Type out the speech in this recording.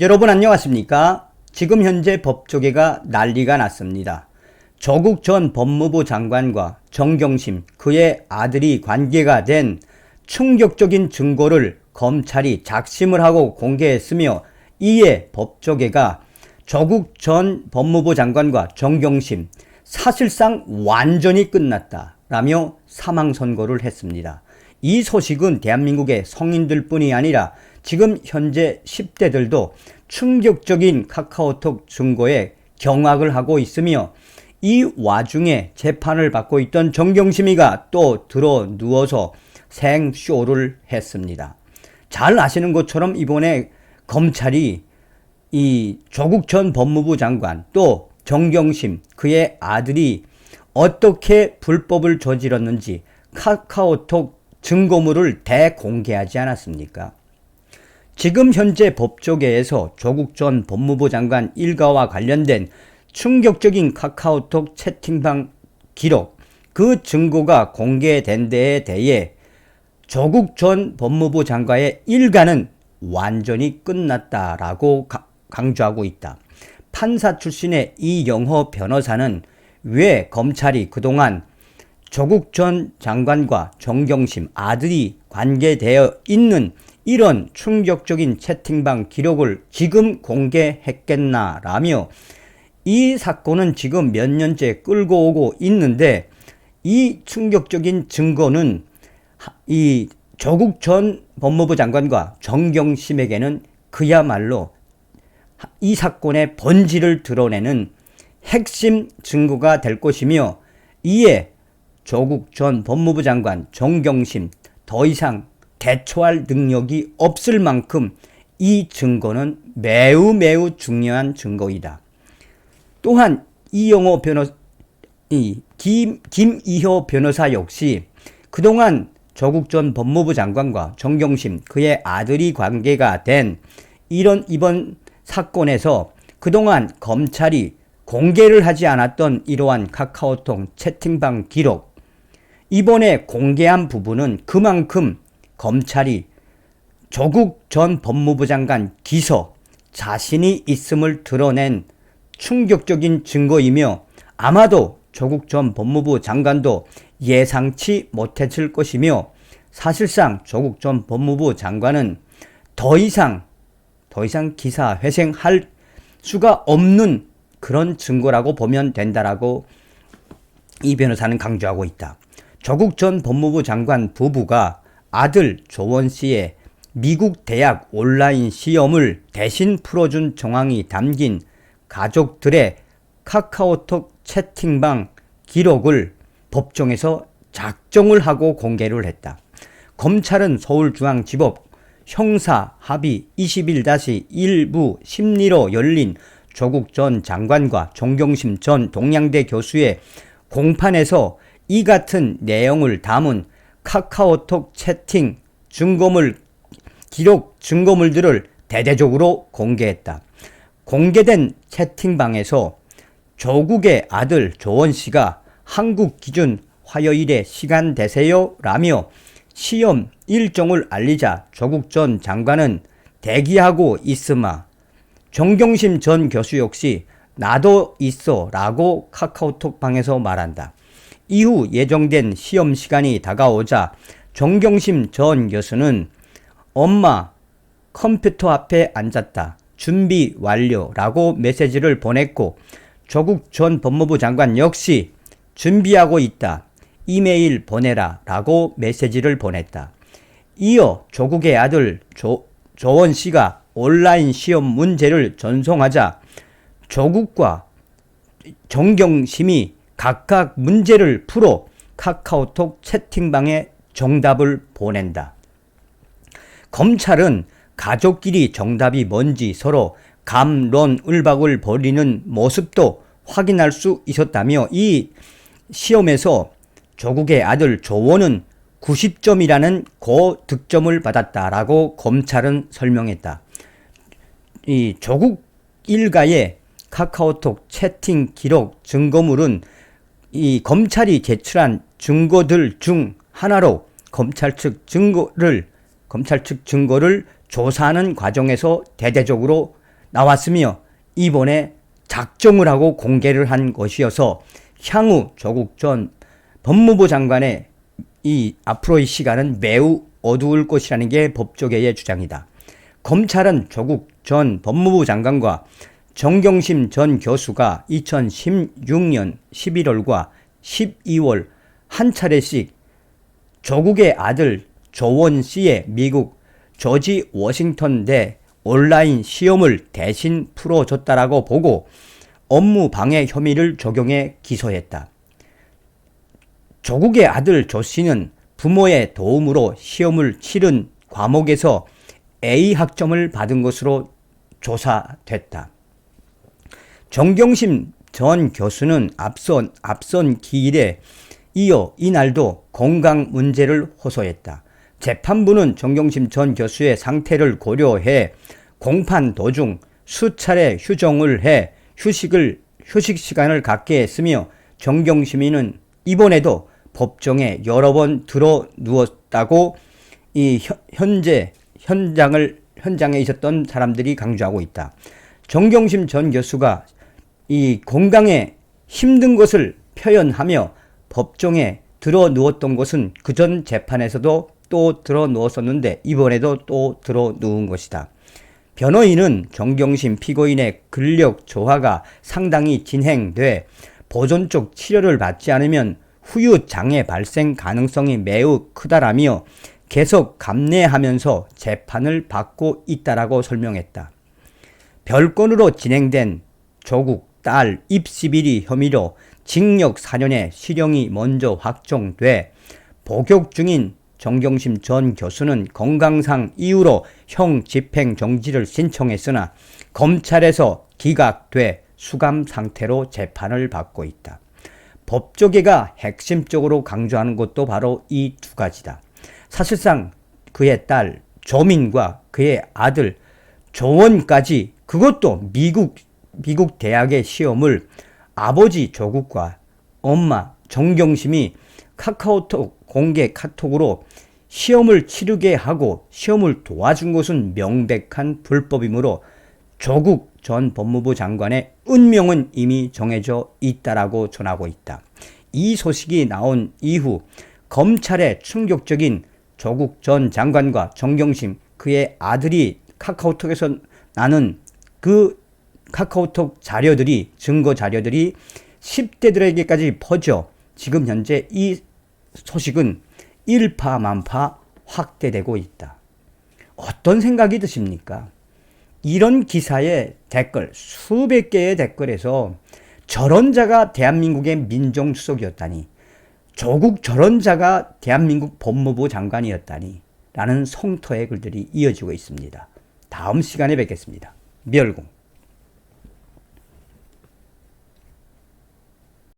여러분 안녕하십니까? 지금 현재 법조계가 난리가 났습니다. 조국 전 법무부 장관과 정경심 그의 아들이 관계가 된 충격적인 증거를 검찰이 작심을 하고 공개했으며, 이에 법조계가 조국 전 법무부 장관과 정경심 사실상 완전히 끝났다라며 사망선고를 했습니다. 이 소식은 대한민국의 성인들 뿐이 아니라 지금 현재 10대들도 충격적인 카카오톡 증거에 경악을 하고 있으며, 이 와중에 재판을 받고 있던 정경심이가 또 들어 누워서 생쇼를 했습니다. 잘 아시는 것처럼 이번에 검찰이 이 조국 전 법무부 장관 또 정경심 그의 아들이 어떻게 불법을 저질렀는지 카카오톡 증거물을 대공개하지 않았습니까? 지금 현재 법조계에서 조국 전 법무부 장관 일가와 관련된 충격적인 카카오톡 채팅방 기록, 그 증거가 공개된 데에 대해 조국 전 법무부 장관의 일가는 완전히 끝났다라고 강조하고 있다. 판사 출신의 이영호 변호사는 왜 검찰이 그동안 조국 전 장관과 정경심 아들이 관계되어 있는 이런 충격적인 채팅방 기록을 지금 공개했겠나라며, 이 사건은 지금 몇 년째 끌고 오고 있는데 이 충격적인 증거는 이 조국 전 법무부 장관과 정경심에게는 그야말로 이 사건의 본질을 드러내는 핵심 증거가 될 것이며, 이에 조국 전 법무부 장관 정경심 더 이상 대처할 능력이 없을 만큼 이 증거는 매우 중요한 증거이다. 또한 이영호 변호사, 김이효 변호사 역시 그동안 조국 전 법무부 장관과 정경심 그의 아들이 관계가 된 이번 사건에서 그동안 검찰이 공개를 하지 않았던 이러한 카카오톡 채팅방 기록, 이번에 공개한 부분은 그만큼 검찰이 조국 전 법무부 장관 기소 자신이 있음을 드러낸 충격적인 증거이며, 아마도 조국 전 법무부 장관도 예상치 못했을 것이며, 사실상 조국 전 법무부 장관은 더 이상 기사 회생할 수가 없는 그런 증거라고 보면 된다라고 이 변호사는 강조하고 있다. 조국 전 법무부 장관 부부가 아들 조원 씨의 미국 대학 온라인 시험을 대신 풀어준 정황이 담긴 가족들의 카카오톡 채팅방 기록을 법정에서 작정을 하고 공개를 했다. 검찰은 서울중앙지법 형사 합의 21-1부 심리로 열린 조국 전 장관과 정경심 전 동양대 교수의 공판에서 이 같은 내용을 담은 카카오톡 채팅 기록 증거물들을 대대적으로 공개했다. 공개된 채팅방에서 조국의 아들 조원 씨가 한국 기준 화요일에 시간 되세요? 라며 시험 일정을 알리자 조국 전 장관은 대기하고 있으마, 정경심 전 교수 역시 나도 있어 라고 카카오톡 방에서 말한다. 이후 예정된 시험 시간이 다가오자 정경심 전 교수는 엄마 컴퓨터 앞에 앉았다, 준비 완료 라고 메시지를 보냈고, 조국 전 법무부 장관 역시 준비하고 있다, 이메일 보내라 라고 메시지를 보냈다. 이어 조국의 아들 조원 씨가 온라인 시험 문제를 전송하자 조국과 정경심이 각각 문제를 풀어 카카오톡 채팅방에 정답을 보낸다. 검찰은 가족끼리 정답이 뭔지 서로 갑론을박을 벌이는 모습도 확인할 수 있었다며, 이 시험에서 조국의 아들 조원은 90점이라는 고득점을 받았다라고 검찰은 설명했다. 이 조국 일가의 카카오톡 채팅 기록 증거물은 이 검찰이 제출한 증거들 중 하나로 검찰 측 증거를 조사하는 과정에서 대대적으로 나왔으며 이번에 작정을 하고 공개를 한 것이어서 향후 조국 전 법무부 장관의 이 앞으로의 시간은 매우 어두울 것이라는 게 법조계의 주장이다. 검찰은 조국 전 법무부 장관과 정경심 전 교수가 2016년 11월과 12월 한 차례씩 조국의 아들 조원 씨의 미국 조지 워싱턴대 온라인 시험을 대신 풀어줬다라고 보고 업무 방해 혐의를 적용해 기소했다. 조국의 아들 조 씨는 부모의 도움으로 시험을 치른 과목에서 A 학점을 받은 것으로 조사됐다. 정경심 전 교수는 앞선 기일에 이어 이날도 건강 문제를 호소했다. 재판부는 정경심 전 교수의 상태를 고려해 공판 도중 수차례 휴정을 해 휴식 시간을 갖게 했으며 정경심이는 이번에도 법정에 여러 번 들어 누웠다고 이 현장에 있었던 사람들이 강조하고 있다. 정경심 전 교수가 이 건강에 힘든 것을 표현하며 법정에 들어 누웠던 것은 그전 재판에서도 또 들어 누웠었는데 이번에도 또 들어 누운 것이다. 변호인은 정경심 피고인의 근력 저하가 상당히 진행돼 보존적 치료를 받지 않으면 후유 장애 발생 가능성이 매우 크다라며 계속 감내하면서 재판을 받고 있다라고 설명했다. 별건으로 진행된 조국 딸 입시 비리 혐의로 징역 4년의 실형이 먼저 확정돼 복역 중인 정경심 전 교수는 건강상 이유로 형 집행 정지를 신청했으나 검찰에서 기각돼 수감 상태로 재판을 받고 있다. 법조계가 핵심적으로 강조하는 것도 바로 이 두 가지다. 사실상 그의 딸 조민과 그의 아들 조원까지 그것도 미국 대학의 시험을 아버지 조국과 엄마 정경심이 카카오톡 공개 카톡으로 시험을 치르게 하고 시험을 도와준 것은 명백한 불법이므로 조국 전 법무부 장관의 운명은 이미 정해져 있다라고 전하고 있다. 이 소식이 나온 이후 검찰의 충격적인 조국 전 장관과 정경심 그의 아들이 카카오톡에서 나눈 그 카카오톡 자료들이 증거 자료들이 10대들에게까지 퍼져 지금 현재 이 소식은 일파만파 확대되고 있다. 어떤 생각이 드십니까? 이런 기사의 댓글, 수백 개의 댓글에서 저런 자가 대한민국의 민정수석이었다니, 조국 저런 자가 대한민국 법무부 장관이었다니 라는 성토의 글들이 이어지고 있습니다. 다음 시간에 뵙겠습니다. 멸공.